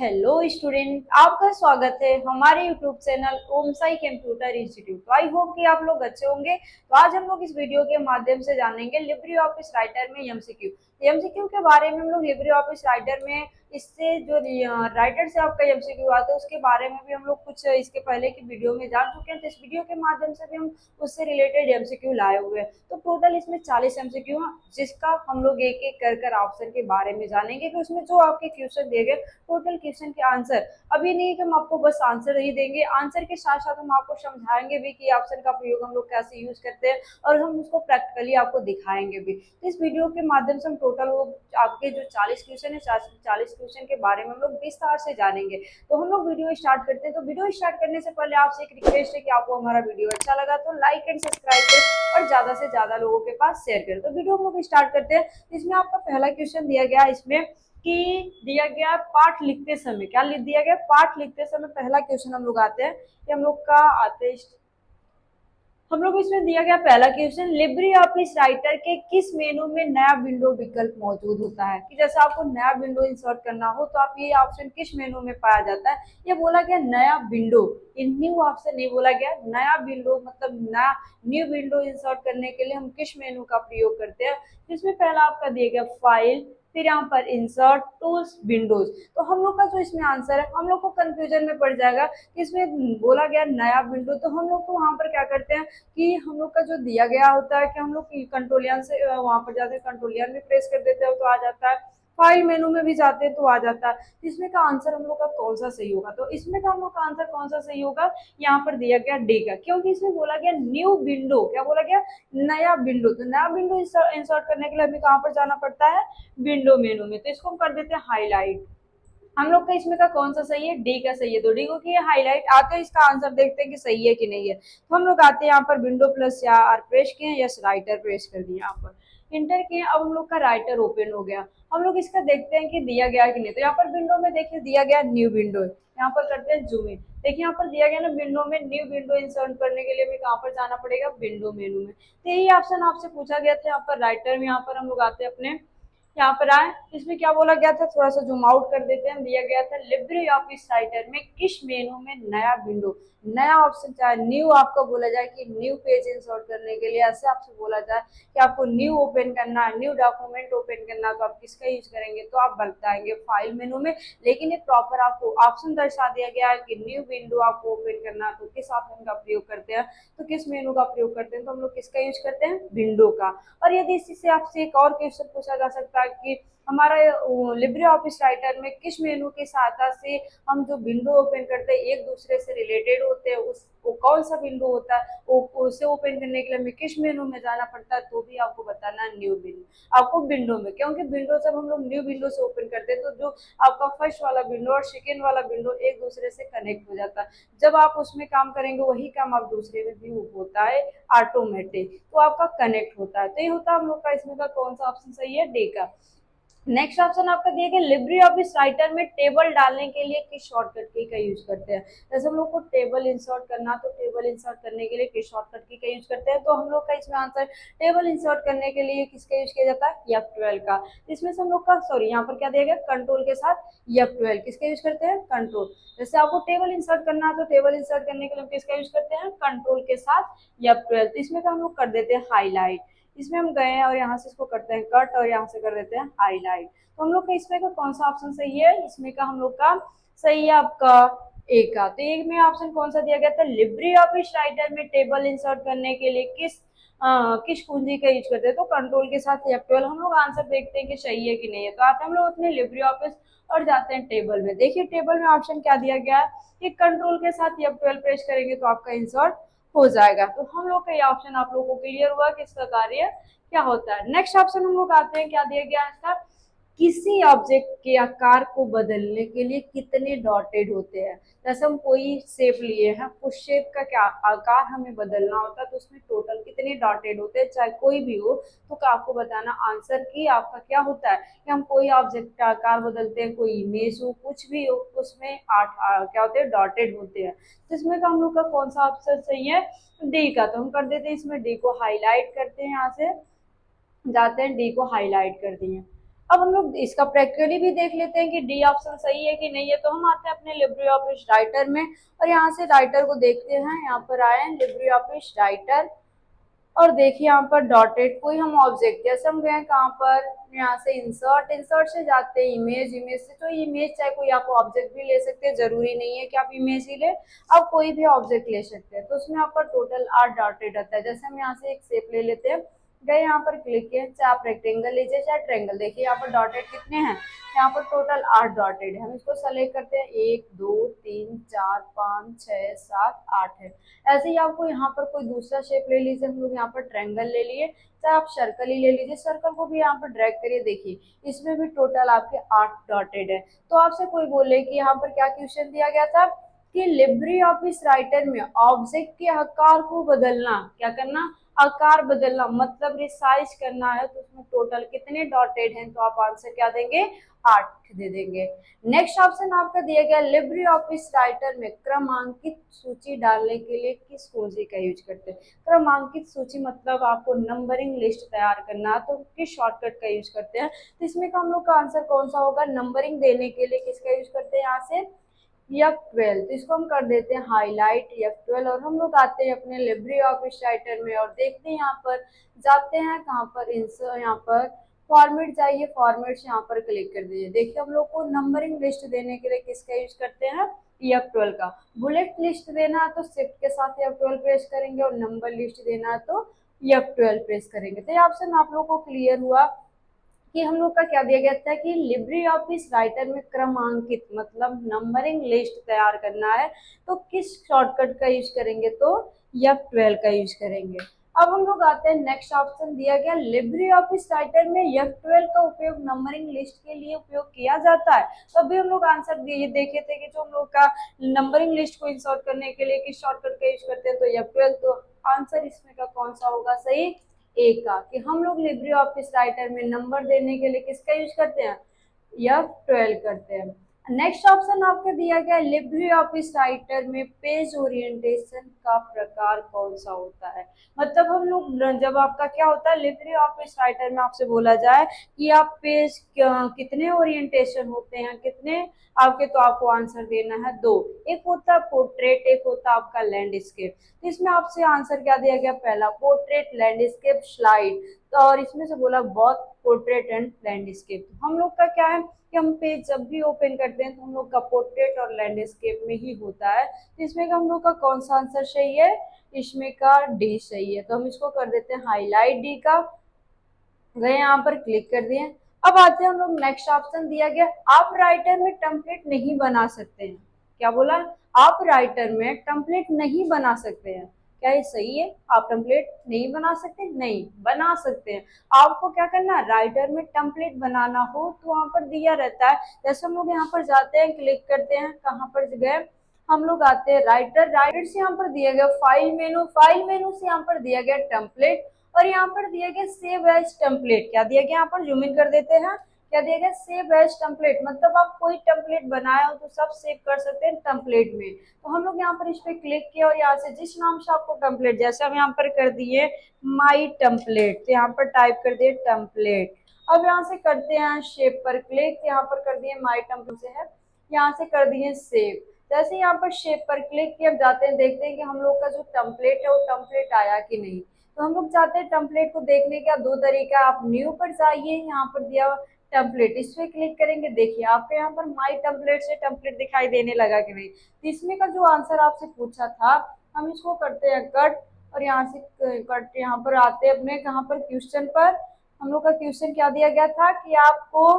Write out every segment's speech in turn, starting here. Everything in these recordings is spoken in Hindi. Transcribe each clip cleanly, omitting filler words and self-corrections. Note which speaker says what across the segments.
Speaker 1: हेलो स्टूडेंट, आपका स्वागत है हमारे यूट्यूब चैनल ओम साई कंप्यूटर इंस्टीट्यूट। तो आई होप कि आप लोग अच्छे होंगे। तो आज हम लोग इस वीडियो के माध्यम से जानेंगे लिब्रे ऑफिस राइटर में एमसीक्यू। एमसीक्यू के बारे में हम लोग लिब्रे ऑफिस राइटर में इससे जो राइटर से आपका एमसीक्यू आता है उसके बारे में भी हम लोग कुछ इसके पहले की वीडियो में जान चुके हैं। तो इस वीडियो के माध्यम से भी हम उससे रिलेटेड एमसीक्यू लाए हुए हैं। तो टोटल इसमें 40 एमसीक्यू हैं, जिसका हम लोग एक एक कर ऑप्शन के बारे में जानेंगे कि उसमें जो आपके क्वेश्चन दिए गए टोटल क्वेश्चन के आंसर। अभी नहीं कि हम आपको बस आंसर ही देंगे, आंसर के साथ साथ हम आपको समझाएंगे भी कि ऑप्शन का प्रयोग हम लोग कैसे यूज करते हैं और हम उसको प्रैक्टिकली आपको दिखाएंगे भी। तो इस वीडियो के माध्यम से हम टोटल वो आपके जो 40 क्वेश्चन है 40 क्वेश्चन के बारे में हम लोग विस्तार से जानेंगे। तो हम लोग वीडियो स्टार्ट करते हैं। तो वीडियो स्टार्ट करने से पहले आपसे एक रिक्वेस्ट है कि आपको हमारा वीडियो अच्छा लगा तो लाइक एंड सब्सक्राइब करें और ज्यादा से ज्यादा लोगों के पास शेयर करें। तो वीडियो हम लोग स्टार्ट करते हैं। इसमें आपका पहला क्वेश्चन दिया गया, इसमें कि दिया गया पाठ लिखते समय, क्या लिख दिया गया, पाठ लिखते समय पहला क्वेश्चन हम लोग आते हैं कि हम लोग का आते हैं। हम लोग इसमें दिया गया पहला क्वेश्चन, लिब्रे ऑफिस राइटर के किस मेनू में नया विंडो विकल्प मौजूद होता है। कि जैसे आपको नया विंडो इंसर्ट करना हो तो आप ये ऑप्शन किस मेनू में पाया जाता है। ये बोला गया नया विंडो, इन न्यू ऑप्शन नहीं बोला गया, नया विंडो मतलब नया न्यू विंडो इंसर्ट करने के लिए हम किस मेनू का प्रयोग करते हैं। जिसमें पहला आपका दिया गया फाइल, फिर यहाँ पर इंसर्ट, टूल्स, विंडोज। तो हम लोग का जो इसमें आंसर है, हम लोग को कंफ्यूजन में पड़ जाएगा कि इसमें बोला गया नया विंडो, तो हम लोग तो वहां पर क्या करते हैं कि हम लोग का जो दिया गया होता है कि हम लोग कंट्रोलियन से वहां पर जाते हैं, कंट्रोलियन में प्रेस कर देते हैं तो आ जाता है, फाइल मेनू में भी जाते हैं तो आ जाता है। इसमें का आंसर हम लोग का कौन सा सही होगा, तो इसमें का हम लोग का आंसर कौन सा सही होगा, यहाँ पर दिया गया डी का, क्योंकि इसमें बोला गया न्यू विंडो, क्या बोला गया, नया विंडो। तो नया विंडो इंसर्ट करने के लिए हमें कहाँ पर जाना पड़ता है, विंडो मेनू में। तो इसको हम कर देते हैं हाईलाइट। हम लोग का इसमें का कौन सा सही है, डी का सही है। तो डी को किया हाईलाइट। आते हैं इसका आंसर देखते हैं कि सही है कि नहीं है। तो हम लोग आते हैं यहाँ पर विंडो प्लस या आर प्रेस किए, यस राइटर प्रेस कर दिया, यहाँ पर इंटर किए। अब हम लोग का राइटर ओपन हो गया। हम लोग इसका देखते हैं कि दिया गया कि नहीं। तो यहाँ पर विंडो में देखिए दिया गया न्यू विंडो, यहाँ पर करते हैं जूम इन। देखिए यहाँ पर दिया गया ना विंडो में, न्यू विंडो इंसर्ट करने के लिए हमें कहाँ पर जाना पड़ेगा, विंडो मेनू में। तो यही ऑप्शन आपसे पूछा गया था। यहाँ पर राइटर में यहाँ पर हम लोग आते हैं अपने, यहाँ पर आए। इसमें क्या बोला गया था, थोड़ा सा जूम आउट कर देते हैं। दिया गया था लिब्रे ऑफिस राइटर में किस मेनू में नया विंडो, नया ऑप्शन चाहे न्यू आपको बोला जाए कि न्यू पेज इंसर्ट करने के लिए ऐसे आपसे बोला जाए कि आपको न्यू ओपन करना है, न्यू डॉक्यूमेंट ओपन करना, तो आप किसका यूज करेंगे, तो आप बताएंगे फाइल मेनू में। लेकिन ये प्रॉपर आपको ऑप्शन दर्शा दिया गया है कि न्यू विंडो आपको ओपन करना है, तो किस ऑप्शन का प्रयोग करते हैं, तो किस मेनू का प्रयोग करते हैं, तो हम लोग किसका यूज करते हैं, विंडो का। और यदि इसी से आपसे एक और क्वेश्चन पूछा जा सकता है कि हमारा लिब्रे ऑफिस राइटर में किस मेनू की सहायता से हम जो विंडो ओपन करते हैं एक दूसरे से रिलेटेड होते हैं, उस वो कौन सा विंडो होता है, वो उसे ओपन करने के लिए हमें किस मेनू में जाना पड़ता है, तो भी आपको बताना है न्यू विंडो, आपको विंडो में। क्योंकि विंडो जब हम लोग न्यू विंडो से ओपन करते हैं तो जो आपका फर्स्ट वाला विंडो और सेकेंड वाला विंडो एक दूसरे से कनेक्ट हो जाता है। जब आप उसमें काम करेंगे वही काम आप दूसरे में भी होता है ऑटोमेटिक, तो आपका कनेक्ट होता है। तो ये होता है हम लोग का इसमें का कौन सा ऑप्शन सही है, डी का। नेक्स्ट ऑप्शन आपका दिया गया लिब्रे ऑफिस राइटर में टेबल डालने के लिए किस शॉर्टकट की का यूज करते हैं। जैसे हम लोग को टेबल इंसर्ट करना, तो टेबल इंसर्ट करने के लिए किस शॉर्टकट की का यूज करते हैं, तो हम लोग का इसमें आंसर टेबल इंसर्ट करने के लिए किसका यूज किया जाता है, F12 का। इसमें से हम लोग का सॉरी यहाँ पर क्या दिया गया, कंट्रोल के साथ F12 किसका यूज करते हैं, कंट्रोल। जैसे आपको टेबल इंसर्ट करना है तो टेबल इंसर्ट करने के लिए हम किसका यूज करते हैं, कंट्रोल के साथ F12। तो इसमें का हम लोग कर देते हैं हाईलाइट। इसमें हम गए और यहाँ से इसको करते हैं कट और यहाँ से कर देते हैं हाईलाइट। तो हम लोग का इसमें का कौन सा ऑप्शन सही है, इसमें का हम लोग का सही है आपका ए का। तो एक में ऑप्शन कौन सा दिया गया था, लिब्रे ऑफिस राइटर में टेबल इंसर्ट करने के लिए किस कुंजी का यूज करते हैं, तो कंट्रोल के साथ F12। हम लोग आंसर देखते हैं कि सही है कि नहीं है। तो आते हैं हम लोग अपने लिब्रे ऑफिस और जाते हैं टेबल में। देखिए टेबल में ऑप्शन क्या दिया गया है कि कंट्रोल के साथ F12 प्रेस करेंगे तो आपका इंसर्ट हो जाएगा। तो हम लोग का ये ऑप्शन आप लोगों को क्लियर हुआ कि इसका कार्य क्या होता है। नेक्स्ट ऑप्शन हम लोग आते हैं, क्या दिया गया है इसका, किसी ऑब्जेक्ट के आकार को बदलने के लिए कितने डॉटेड होते हैं। जैसे हम कोई शेप लिए हैं, उस शेप का क्या आकार हमें बदलना होता है, तो उसमें टोटल कितने डॉटेड होते हैं, चाहे कोई भी हो। तो आपको बताना आंसर की आपका क्या होता है कि हम कोई ऑब्जेक्ट का आकार बदलते हैं, कोई इमेज हो, कुछ भी हो, उसमें क्या होते हैं, डॉटेड होते हैं। तो इसमें का हम लोग का कौन सा ऑप्शन सही है, डी का। तो हम कर देते हैं इसमें डी को हाईलाइट करते हैं, यहाँ से जाते हैं डी को हाईलाइट कर दिए। अब हम लोग इसका प्रैक्टिकली भी देख लेते हैं कि डी ऑप्शन सही है कि नहीं है। तो हम आते हैं अपने लिब्रे ऑफिस राइटर में और यहाँ से राइटर को देखते हैं। यहाँ पर आए हैं लिब्रे ऑफिस राइटर और देखिए यहाँ पर डॉटेड कोई हम ऑब्जेक्ट, जैसे हम गए कहाँ पर, यहाँ से इंसर्ट, इंसर्ट से जाते हैं इमेज, इमेज से तो इमेज चाहे कोई आप ऑब्जेक्ट भी ले सकते हैं, जरूरी नहीं है कि आप इमेज ही ले, आप कोई भी ऑब्जेक्ट ले सकते हैं। तो उसमें यहाँ पर टोटल 8 डॉटेड रहता है। जैसे हम यहाँ से एक शेप ले लेते हैं, गए यहाँ पर क्लिक किए, चाहे आप रेक्टेंगल लीजिए चाहे ट्रायंगल, देखिए यहाँ पर डॉटेड कितने हैं, यहाँ पर टोटल 8 डॉटेड है। हम इसको सेलेक्ट करते हैं, 1 2 3 4 5 6 7 8 है। ऐसे ही आपको यहाँ पर कोई दूसरा शेप ले लीजिए, हम लोग यहाँ पर ट्रायंगल ले लिए, चाहे आप सर्कल ही ले लीजिए, सर्कल को भी यहाँ पर ड्रैग करिए, देखिए इसमें भी टोटल आपके 8 डॉटेड है। तो आपसे कोई बोले कि यहाँ पर क्या क्वेश्चन दिया गया था कि लिब्रे ऑफिस राइटर में ऑब्जेक्ट के आकार को बदलना, क्या करना, आकार बदलना, मतलब रिसाइज करना है, तो उसमें टोटल कितने डॉटेड हैं, तो आप आंसर क्या देंगे, 8 दे देंगे। नेक्स्ट ऑप्शन आपका दिया गया लिब्रे ऑफिस राइटर में क्रमांकित सूची डालने के लिए किस कुंजी का यूज करते हैं। क्रमांकित सूची मतलब आपको नंबरिंग लिस्ट तैयार करना है, तो किस शॉर्टकट का यूज करते हैं। तो इसमें का हम लोग का आंसर कौन सा होगा, नंबरिंग देने के लिए किसका यूज करते हैं, यहाँ से F12, तो इसको हम कर देते हैं हाईलाइट F12 और हम लोग आते हैं अपने लिब्रे ऑफिस राइटर में और देखते हैं, यहाँ पर जाते हैं कहाँ पर, यहाँ पर फॉर्मेट जाइए, फॉर्मेट से यहाँ पर क्लिक कर दीजिए। देखिए हम लोग को नंबरिंग लिस्ट देने के लिए किसका यूज करते हैं, F12 का। बुलेट लिस्ट देना है तो शिफ्ट के साथ F12 प्रेस करेंगे और नंबर लिस्ट देना है तो F12 प्रेस करेंगे। तो ये ऑप्शन आप लोग को क्लियर हुआ कि हम लोग का क्या दिया गया था कि लिब्रे ऑफिस राइटर में क्रमांकित मतलब नंबरिंग लिस्ट तैयार करना है, तो किस शॉर्टकट का यूज करेंगे, तो F12 का यूज करेंगे। अब हम लोग आते हैं नेक्स्ट ऑप्शन दिया गया लिब्रे ऑफिस राइटर में F12 का उपयोग नंबरिंग लिस्ट के लिए उपयोग किया जाता है। तो अभी हम लोग आंसर दिए देखे थे कि जो हम लोग का नंबरिंग लिस्ट को इंसर्ट करने के लिए किस शॉर्टकट का यूज करते हैं, तो F12। तो आंसर इसमें का कौन सा होगा सही, ए का, कि हम लोग लिब्रे ऑफिस राइटर में नंबर देने के लिए किसका यूज करते हैं, F12 करते हैं। नेक्स्ट ऑप्शन आपको दिया गया लिब्रे ऑफिस राइटर में पेज ओरिएंटेशन का प्रकार कौन सा होता है। मतलब हम लोग जब आपका क्या होता है लिब्रे ऑफिस राइटर में आपसे बोला जाए कि आप पेज कितने ओरिएंटेशन होते हैं, कितने आपके, तो आपको आंसर देना है 2। एक होता है पोर्ट्रेट, एक होता है आपका लैंडस्केप। तो इसमें आपसे आंसर क्या दिया गया, पहला पोर्ट्रेट, लैंडस्केप, स्लाइड। तो और इसमें से बोला बहुत पोर्ट्रेट एंड लैंडस्केप। हम लोग का क्या है कि हम पेज जब भी ओपन करते हैं तो हम लोग का पोर्ट्रेट और लैंडस्केप में ही होता है। तो इसमें का हम लोग का कौन सा आंसर सही है, इसमें का डी सही है। तो हम इसको कर देते हैं हाईलाइट, डी का, गए यहाँ पर क्लिक कर दिए। अब आते हैं हम लोग नेक्स्ट ऑप्शन दिया गया आप राइटर में टेम्पलेट नहीं बना सकते हैं। क्या बोला, आप राइटर में टेम्पलेट नहीं बना सकते हैं, क्या ये सही है, आप टेम्पलेट नहीं बना सकते, नहीं बना सकते हैं। आपको क्या करना है, राइटर में टेम्पलेट बनाना हो तो वहां पर दिया रहता है। जैसे हम लोग यहाँ पर जाते हैं, क्लिक करते हैं, कहाँ पर गए, हम लोग आते हैं राइटर, राइटर से यहाँ पर दिया गया फाइल मेनू, फाइल मेनू से यहाँ पर दिया गया टेम्पलेट और यहाँ पर दिया गया सेव एज टेम्पलेट। क्या दिया गया, यहाँ पर जूम इन कर देते हैं, क्या दिया गया, सेव एज टेम्पलेट, मतलब आप कोई टेम्पलेट बनाए हो तो सब सेव कर सकते हैं टेम्पलेट में। तो हम लोग यहाँ पर इस पे क्लिक किया और यहाँ से जिस नाम से आपको टेम्पलेट, जैसे हम यहाँ पर कर दिए माई टेम्पलेट, तो यहाँ पर टाइप कर दिए टेम्पलेट। अब यहाँ से करते हैं शेप पर क्लिक, यहाँ पर कर दिए माई टेम्पलेट से है, यहाँ से कर दिए सेव। जैसे यहाँ पर शेप पर क्लिक किया, अब जाते हैं देखते हैं कि हम लोग का जो टेम्पलेट है वो टेम्पलेट आया कि नहीं। तो हम लोग चाहते हैं टेम्पलेट को देखने का 2 तरीका, आप न्यू पर जाइए, यहाँ पर दिया टेम्पलेट, इस पे क्लिक करेंगे, देखिए आपके यहाँ पर माई टेम्पलेट से टेम्पलेट दिखाई देने लगा कि नहीं। तो इसमें का जो आंसर आपसे पूछा था, हम इसको करते हैं कट और यहाँ से कट, यहाँ पर आते हैं अपने कहाँ पर क्वेश्चन पर। हम लोग का क्वेश्चन क्या दिया गया था कि आपको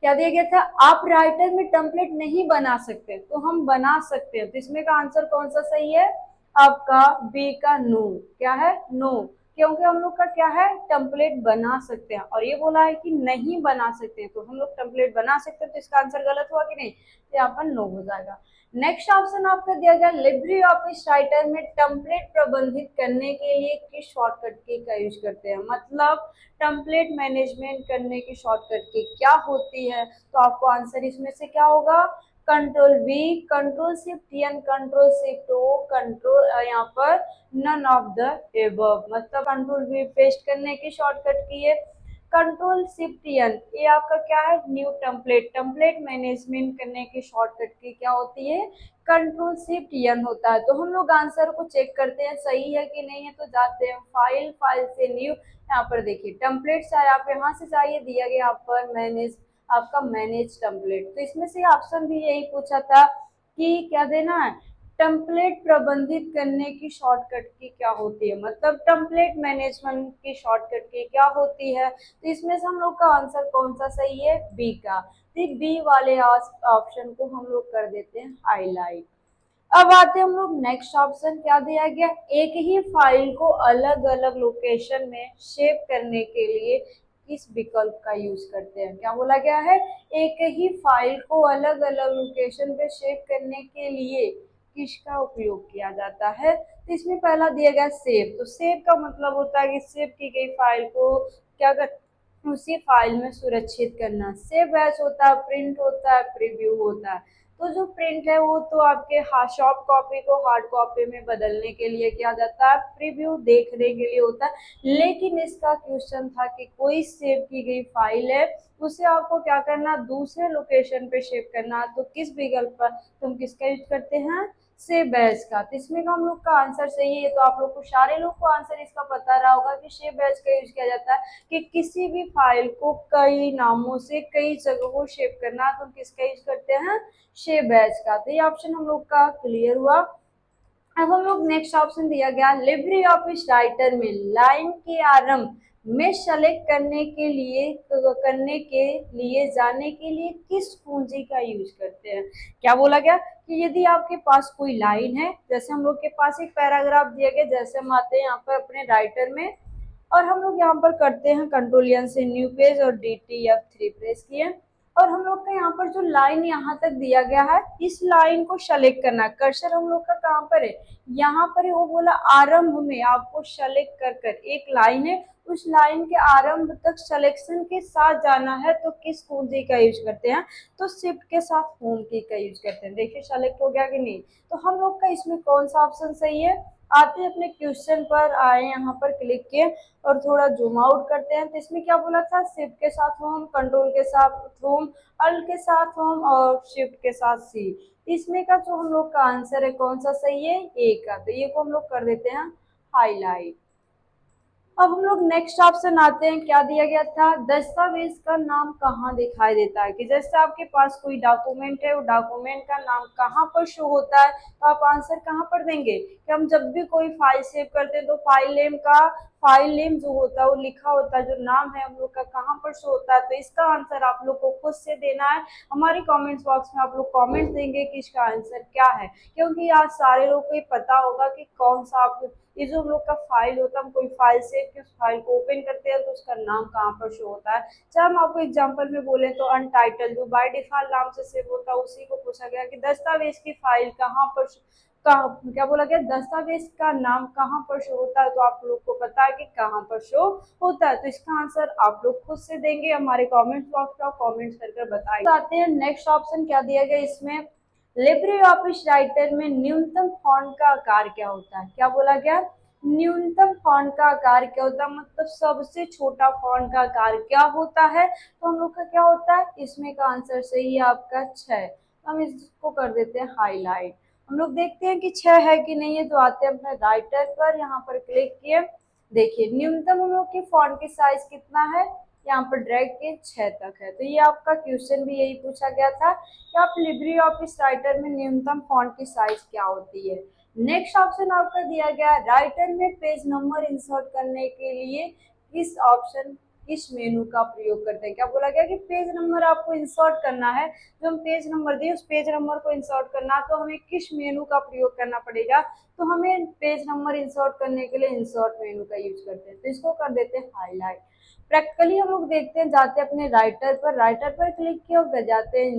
Speaker 1: क्या दिया गया था, आप राइटर में टेम्पलेट नहीं बना सकते, तो हम बना सकते हैं। तो इसमें का आंसर कौन सा सही है, आपका बी का नो। क्या है, नो, क्योंकि हम लोग का क्या है, टेम्पलेट बना सकते हैं और ये बोला है कि नहीं बना सकते, तो हम लोग टेम्पलेट बना सकते हैं, तो इसका आंसर गलत हुआ कि नहीं, तो यहाँ पर नो हो जाएगा। नेक्स्ट ऑप्शन आपका दिया गया लिब्रे ऑफिस राइटर में टेम्पलेट प्रबंधित करने के लिए किस शॉर्टकट की का यूज करते हैं। मतलब टेम्पलेट मैनेजमेंट करने की शॉर्टकट की क्या होती है, तो आपको आंसर इसमें से क्या होगा, control V, control shift N, control shift O, control यहाँ पर नन ऑफ द एबव, मतलब कंट्रोल वी पेस्ट करने की शॉर्टकट की है। कंट्रोल शिफ्ट एन, ये आपका क्या है, न्यू टेम्पलेट, टेम्पलेट मैनेजमेंट करने की शॉर्टकट की क्या होती है, कंट्रोल शिफ्ट एन होता है। तो हम लोग आंसर को चेक करते हैं सही है कि नहीं है, तो जाते हैं फाइल, फाइल से न्यू, यहाँ पर देखिए टेम्पलेट चाहिए आप, यहाँ से चाहिए दिया गया यहाँ पर मैनेज, आपका मैनेज टेम्पलेट। तो इसमें से ऑप्शन भी यही पूछा था कि क्या देना है, टेम्पलेट प्रबंधित करने की शॉर्टकट की क्या होती है, मतलब टेम्पलेट मैनेजमेंट की शॉर्टकट की क्या होती है। तो इसमें से हम लोग का आंसर कौन सा सही है, बी का। तो बी वाले ऑप्शन को हम लोग कर देते हैं हाईलाइट। अब आते हैं हम लोग नेक्स्ट ऑप्शन, क्या दिया गया, एक ही फाइल को अलग अलग लोकेशन में सेव करने के लिए किस विकल्प का यूज करते हैं। क्या बोला गया है, एक ही फाइल को अलग अलग लोकेशन पे सेव करने के लिए किसका उपयोग किया जाता है। तो इसमें पहला दिया गया सेव, तो सेव का मतलब होता है कि सेव की गई फाइल को क्या कर, उसी फाइल में सुरक्षित करना। सेव एज होता है, प्रिंट होता है, प्रीव्यू होता है। तो जो प्रिंट है वो तो आपके सॉफ्ट कॉपी को हार्ड कॉपी में बदलने के लिए किया जाता है, प्रीव्यू देखने के लिए होता है। लेकिन इसका क्वेश्चन था कि कोई सेव की गई फाइल है उसे आपको क्या करना, दूसरे लोकेशन पे सेव करना, तो किस विकल्प पर तुम किसका यूज करते हैं, सेव एज का। तो इसमें का हम लोग का आंसर सही है। तो आप लोग को, सारे लोग को आंसर इसका पता रहा होगा कि सेव एज का यूज किया जाता है कि किसी भी फाइल को कई नामों से कई जगहों सेव करना, तो किसका यूज करते हैं, सेव एज का। तो ये ऑप्शन हम लोग का क्लियर हुआ। अब हम लोग नेक्स्ट ऑप्शन दिया गया, लिब्रे ऑफिस राइटर में लाइन के आरंभ में सेलेक्ट करने के लिए जाने के लिए किस कुंजी का यूज करते हैं। क्या बोला गया कि यदि आपके पास कोई लाइन है, जैसे हम लोग के पास एक पैराग्राफ दिया गया, जैसे हम आते हैं यहाँ पर अपने राइटर में और हम लोग यहाँ पर करते हैं कंट्रोल एन से न्यू पेज और DTF3 प्रेस किए, और हम लोग का यहाँ पर जो लाइन यहाँ तक दिया गया है, इस लाइन को सेलेक्ट करना, कर्सर हम लोग का कहाँ पर है, यहाँ पर है। वो बोला आरंभ में आपको सेलेक्ट कर कर, एक लाइन है उस लाइन के आरंभ तक सिलेक्शन के साथ जाना है, तो किस कुंजी का यूज करते हैं, तो शिफ्ट के साथ होम की का यूज करते हैं। देखिए सेलेक्ट हो गया कि नहीं। तो हम लोग का इसमें कौन सा ऑप्शन सही है। आते हैं अपने क्वेश्चन पर, आए यहाँ पर क्लिक किए और थोड़ा जूम आउट करते हैं। तो इसमें क्या बोला था, शिफ्ट के साथ होम, कंट्रोल के साथ होम, अल्ट के साथ होम और शिफ्ट के साथ सी। इसमें का जो हम लोग का आंसर है कौन सा सही है, ए का। तो ये को हम लोग कर देते हैं हाईलाइट। अब हम लोग नेक्स्ट ऑप्शन आते हैं, क्या दिया गया था, दस्तावेज का नाम कहाँ दिखाई देता है। कि जैसे आपके पास कोई डॉक्यूमेंट है, वो डॉक्यूमेंट का नाम कहाँ पर शो होता है, तो आप आंसर कहाँ पर देंगे। कि हम जब भी कोई फाइल सेव करते हैं तो फाइल नेम जो होता है वो लिखा होता है, जो नाम है हम लोग का कहाँ पर शो होता है। तो इसका आंसर आप लोग को खुद से देना है। हमारे कमेंट्स बॉक्स में आप लोग कमेंट देंगे कि इसका आंसर क्या है, क्योंकि आज सारे लोग को ये पता होगा कि कौन सा आप, ये जो हम लोग का फाइल होता है, हम कोई फाइल सेव की उस फाइल को ओपन करते हैं तो उसका नाम कहाँ पर शो होता है। चाहे हम आपको एग्जांपल में बोले तो अनटाइटल जो बाय डिफॉल्ट नाम से सेव होता है, उसी को पूछा गया कि दस्तावेज की फाइल कहाँ पर क्या बोला गया, दस्तावेज का नाम कहाँ पर शो होता है। तो आप लोग को पता है कि कहाँ पर शो होता है। तो इसका आंसर आप लोग खुद से देंगे, हमारे कॉमेंट बॉक्स में कॉमेंट करके बताइए। आते हैं नेक्स्ट ऑप्शन, क्या दिया गया इसमें, लिब्रे ऑफिस राइटर में न्यूनतम फॉन्ट का आकार क्या होता है। क्या बोला गया, न्यूनतम फॉन्ट का आकार क्या होता है, मतलब सबसे छोटा फॉन्ट का आकार क्या होता है। तो हम लोग का क्या होता है, इसमें का आंसर सही है आपका 6। हम इसको कर देते हैं हाईलाइट। हम लोग देखते हैं कि 6 है कि नहीं है। तो आते हैं अपने राइटर पर, यहाँ पर क्लिक किए, देखिए न्यूनतम हम लोग की फॉन्ट की साइज कितना है, यहाँ पर ड्रैग के 6 तक है। तो ये आपका क्वेश्चन भी यही पूछा गया था कि आप लिब्रे ऑफिस राइटर में न्यूनतम फॉन्ट की साइज क्या होती है। नेक्स्ट ऑप्शन आपका दिया गया, राइटर में पेज नंबर इंसर्ट करने के लिए किस मेनू का प्रयोग करते हैं। क्या बोला गया कि पेज नंबर आपको इंसर्ट करना है, जो हम पेज नंबर दिए उस पेज नंबर को इंसर्ट करना, तो हमें किस मेनू का प्रयोग करना पड़ेगा। तो हमें पेज नंबर इंसर्ट करने के लिए इंसर्ट मेनू का यूज करते हैं। तो इसको कर देते हैं हाईलाइट। प्रैक्टिकली हम लोग देखते हैं, जाते हैं अपने राइटर पर क्लिक किया और जाते हैं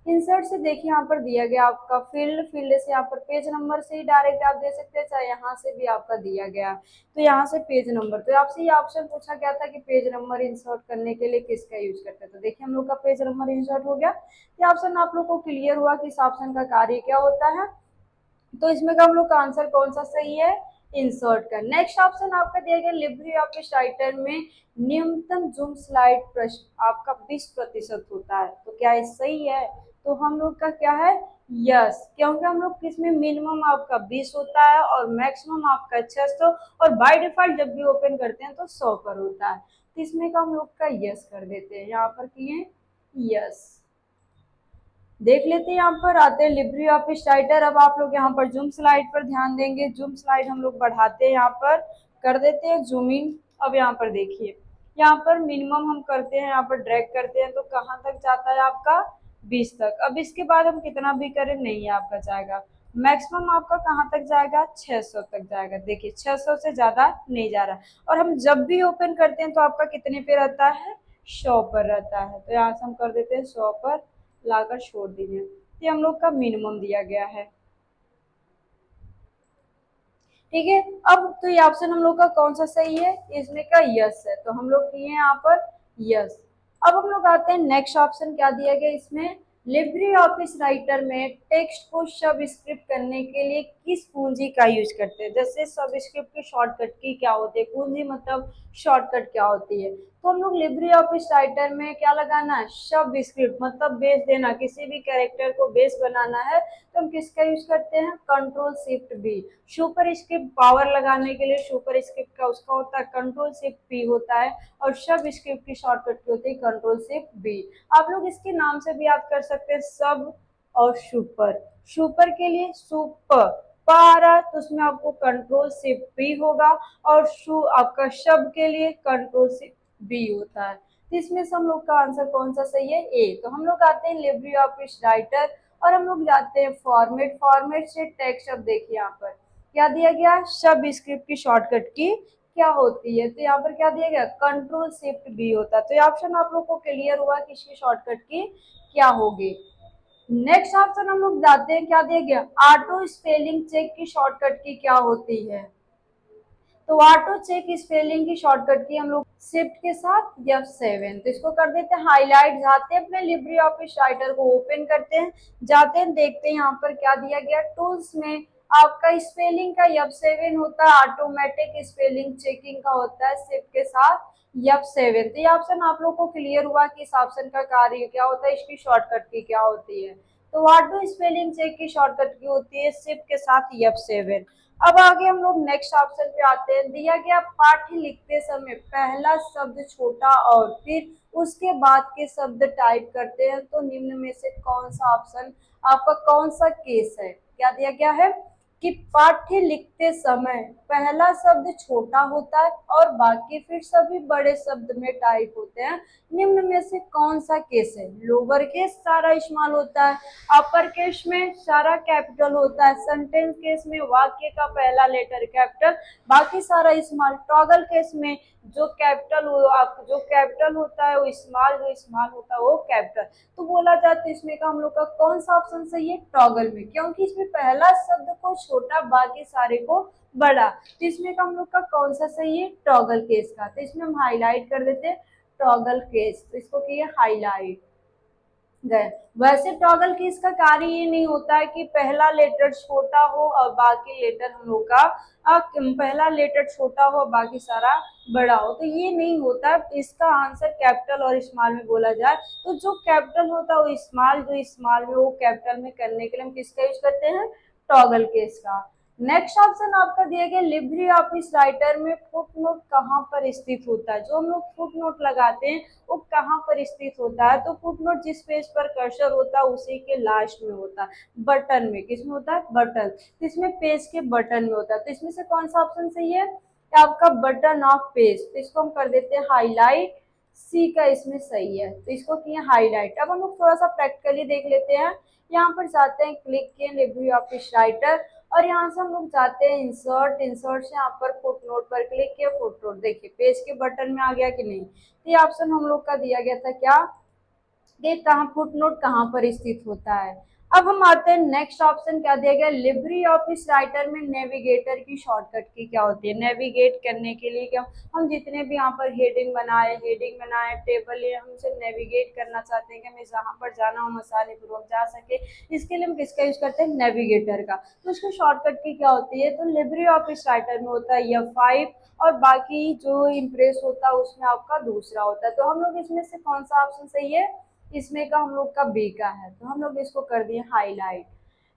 Speaker 1: इंसर्ट से देखिए यहाँ पर दिया गया आपका फील्ड से यहाँ पर पेज नंबर से ही डायरेक्ट आप दे सकते हैं, चाहे यहाँ से भी आपका दिया गया तो यहाँ से पेज नंबर। तो आपसे ये ऑप्शन पूछा गया था कि पेज नंबर इंसर्ट करने के लिए किसका यूज करते हैं। तो देखिए हम लोग का पेज नंबर इंसर्ट हो गया। ये ऑप्शन आप लोग को क्लियर हुआ कि इस ऑप्शन का कार्य क्या होता है। तो इसमें का हम लोग का आंसर कौन सा सही है, इंसर्ट कर। नेक्स्ट ऑप्शन आपका दिया गया लिब्रे ऑफिस राइटर में न्यूनतम जूम स्लाइड प्रश्न आपका 20% होता है, तो क्या ये सही है? तो हम लोग का क्या है, यस, क्योंकि हम लोग किसमें मिनिमम आपका 20 होता है और मैक्सिमम आपका 600, और बाय डिफॉल्ट जब भी ओपन करते हैं तो 100 पर होता है, तो इसमें का हम लोग का यस कर देते हैं, यहाँ पर किए यस। देख लेते हैं, यहाँ पर आते हैं लिब्रे ऑफिस राइटर। अब आप लोग यहाँ पर जूम स्लाइड पर ध्यान देंगे, जूम स्लाइड हम लोग बढ़ाते हैं, यहाँ पर कर देते हैं जूम इन। अब यहाँ पर देखिए, यहाँ पर मिनिमम हम करते हैं, यहाँ पर ड्रैग करते हैं तो कहाँ तक जाता है आपका 20 तक। अब इसके बाद हम कितना भी करें नहीं आपका जाएगा, मैक्सिमम आपका कहाँ तक जाएगा 600 तक जाएगा। देखिए 600 से ज्यादा नहीं जा रहा, और हम जब भी ओपन करते हैं तो आपका कितने पे रहता है, 100 पर रहता है, तो यहाँ से हम कर देते हैं 100 पर लाकर छोड़ दीजिए, ये हम लोग का मिनिमम दिया गया है। ठीक है, अब तो ये ऑप्शन हम लोग का कौन सा सही है, इसमें का यस है, तो हम लोग किए यहाँ पर यस। अब हम लोग आते हैं नेक्स्ट ऑप्शन, क्या दिया गया इसमें, लिब्रे ऑफिस राइटर में टेक्स्ट को सबस्क्रिप्ट करने के लिए किस कुंजी का यूज करते हैं। जैसे सबस्क्रिप्ट की शॉर्टकट की क्या होती है, कुंजी मतलब शॉर्टकट क्या होती है, तो हम लोग लिब्रे ऑफिस राइटर में क्या लगाना है, सबस्क्रिप्ट मतलब बेस देना, किसी भी कैरेक्टर को बेस बनाना है तो हम किसका यूज करते हैं, control shift B. Superscript power लगाने के लिए सुपर स्क्रिप्ट का उसका होता है कंट्रोल शिफ्ट पी होता है, और सब स्क्रिप्ट की शॉर्टकट की होती है कंट्रोल शिफ्ट बी। आप लोग इसके नाम से भी याद कर सकते हैं, सब और सुपर। सुपर के लिए सुपर आ रहा है तो उसमें आपको कंट्रोल शिफ्ट पी होगा, और आपका शब्द के लिए कंट्रोल शिफ्ट बी होता है, तो इसमें से हम लोग का आंसर कौन सा सही है, ए। तो हम लोग आते हैं लिब्रे ऑफिस राइटर और हम लोग जाते हैं फॉर्मेट, फॉर्मेट से टेक्स्ट। अब देखिए यहाँ पर क्या दिया गया, सब स्क्रिप्ट की शॉर्टकट की क्या होती है, तो यहाँ पर क्या दिया गया, कंट्रोल शिफ्ट बी होता है, तो ये ऑप्शन आप लोग को क्लियर हुआ कि इसकी शॉर्टकट की क्या होगी। नेक्स्ट ऑप्शन हम लोग जाते हैं, क्या दिया गया, ऑटो स्पेलिंग चेक की शॉर्टकट की क्या होती है, तो ऑटो चेक स्पेलिंग की शॉर्टकट की हम लोग शिफ्ट के साथ F7, तो इसको कर देते हैं हाईलाइट, जाते हैं अपने लिब्रे ऑफिस राइटर को ओपन करते हैं, जाते हैं देखते हैं यहाँ पर क्या दिया गया, टूल्स में आपका स्पेलिंग का F7 होता है, ऑटोमेटिक स्पेलिंग चेकिंग का होता है शिफ्ट के साथ F7। तो ये ऑप्शन आप लोग को क्लियर हुआ कि इस ऑप्शन का कार्य क्या होता है, इसकी शॉर्टकट की क्या होती है, तो ऑटो स्पेलिंग चेक की शॉर्टकट की होती है शिफ्ट के साथ F7। अब आगे हम लोग नेक्स्ट ऑप्शन पे आते हैं, दिया गया पाठ्य लिखते समय पहला शब्द छोटा और फिर उसके बाद के शब्द टाइप करते हैं, तो निम्न में से कौन सा ऑप्शन आपका कौन सा केस है, क्या दिया गया है कि पाठ्य लिखते समय पहला शब्द छोटा होता है और बाकी फिर सभी बड़े शब्द में टाइप होते हैं, निम्न में से कौन सा केस है, लोअर केस सारा इस्तेमाल होता है, अपर केस में सारा कैपिटल होता है, सेंटेंस केस में वाक्य का पहला लेटर कैपिटल बाकी सारा इस्तेमाल, टॉगल केस में जो कैपिटल होता है वो स्मॉल, जो स्मॉल होता है वो कैपिटल। तो बोला जाए तो इसमें का हम लोग का कौन सा ऑप्शन सही है, टॉगल में, क्योंकि इसमें पहला शब्द को छोटा बाकी सारे को बड़ा, तो इसमें का हम लोग का कौन सा सही है, टॉगल केस का, तो इसमें हम हाईलाइट कर देते हैं टॉगल केस, तो इसको किए हाईलाइट गए। वैसे टॉगल केस का कार्य ये नहीं होता है कि पहला लेटर छोटा हो और बाकी लेटर हम लोग का पहला लेटर छोटा हो बाकी सारा बड़ा हो, तो ये नहीं होता। इसका आंसर कैपिटल और स्मॉल में बोला जाए तो जो कैपिटल होता है वो स्मॉल, जो स्मॉल में वो कैपिटल में करने के लिए हम किसका यूज करते हैं, टॉगल केस का। नेक्स्ट ऑप्शन आपका दिया गया लिब्रे ऑफिस राइटर में फुटनोट कहाँ पर स्थित होता है, जो हम लोग फुटनोट लगाते हैं वो कहाँ पर स्थित होता है, तो फुटनोट जिस पेज पर कर्सर होता है उसी के लास्ट में होता है, बटन में, किसमें होता है, बटन, तो इसमें पेज के बटन में होता है, तो इसमें से कौन सा ऑप्शन सही है, आपका बटन ऑफ पेज, तो इसको हम कर देते हैं हाईलाइट, सी का इसमें सही है, तो इसको किए हाईलाइट। अब हम लोग थोड़ा सा प्रैक्टिकली देख लेते हैं, यहाँ पर जाते हैं क्लिक किए लिब्रे ऑफिस राइटर और यहाँ से हम लोग जाते हैं इंसर्ट, इंसर्ट से यहाँ पर फुटनोट पर क्लिक किया, फुटनोट देखिए पेज के बटन में आ गया कि नहीं, तो ये ऑप्शन हम लोग का दिया गया था क्या, कि कहाँ फुटनोट कहाँ पर स्थित होता है। अब हम आते हैं नेक्स्ट ऑप्शन, क्या दिया गया लिब्रे ऑफिस राइटर में नेविगेटर की शॉर्टकट की क्या होती है। नेविगेट करने के लिए क्या, हम जितने भी यहाँ पर हेडिंग बनाए टेबल, ये हम इसे नेविगेट करना चाहते हैं कि हमें जहाँ पर जाना हो आसानी पूर्वक जा सके, इसके लिए हम किसका यूज करते हैं, नेविगेटर का। तो उसकी शॉर्टकट की क्या होती है, तो लिब्रे ऑफिस राइटर में होता है F5 और बाकी जो इम्प्रेस होता है उसमें आपका दूसरा होता है। तो हम लोग इसमें से कौन सा ऑप्शन सही है, इसमें का हम लोग का बी का है, तो हम लोग इसको कर दिए हाईलाइट।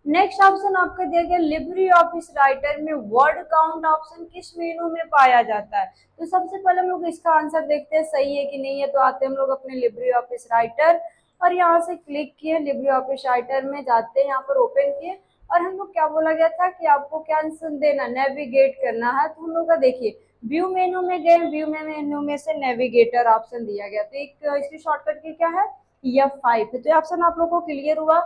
Speaker 1: नेक्स्ट ऑप्शन आपका दिया गया लिब्रे ऑफिस राइटर में वर्ड काउंट ऑप्शन किस मेनू में पाया जाता है। तो सबसे पहले हम लोग इसका आंसर देखते हैं सही है कि नहीं है। तो आते हैं हम लोग अपने लिब्रे ऑफिस राइटर और यहाँ से क्लिक किए, लिब्रे ऑफिस राइटर में जाते हैं, यहाँ पर ओपन किए और हम लोग क्या बोला गया था कि आपको क्या आंसर देना, नेविगेट करना है। तो हम लोग का देखिए व्यू मेनू में गए, व्यू मेनू में से नेविगेटर ऑप्शन दिया गया, तो एक इसकी शॉर्टकट की क्या है F5 है। तो ऑप्शन आप लोगों को क्लियर हुआ।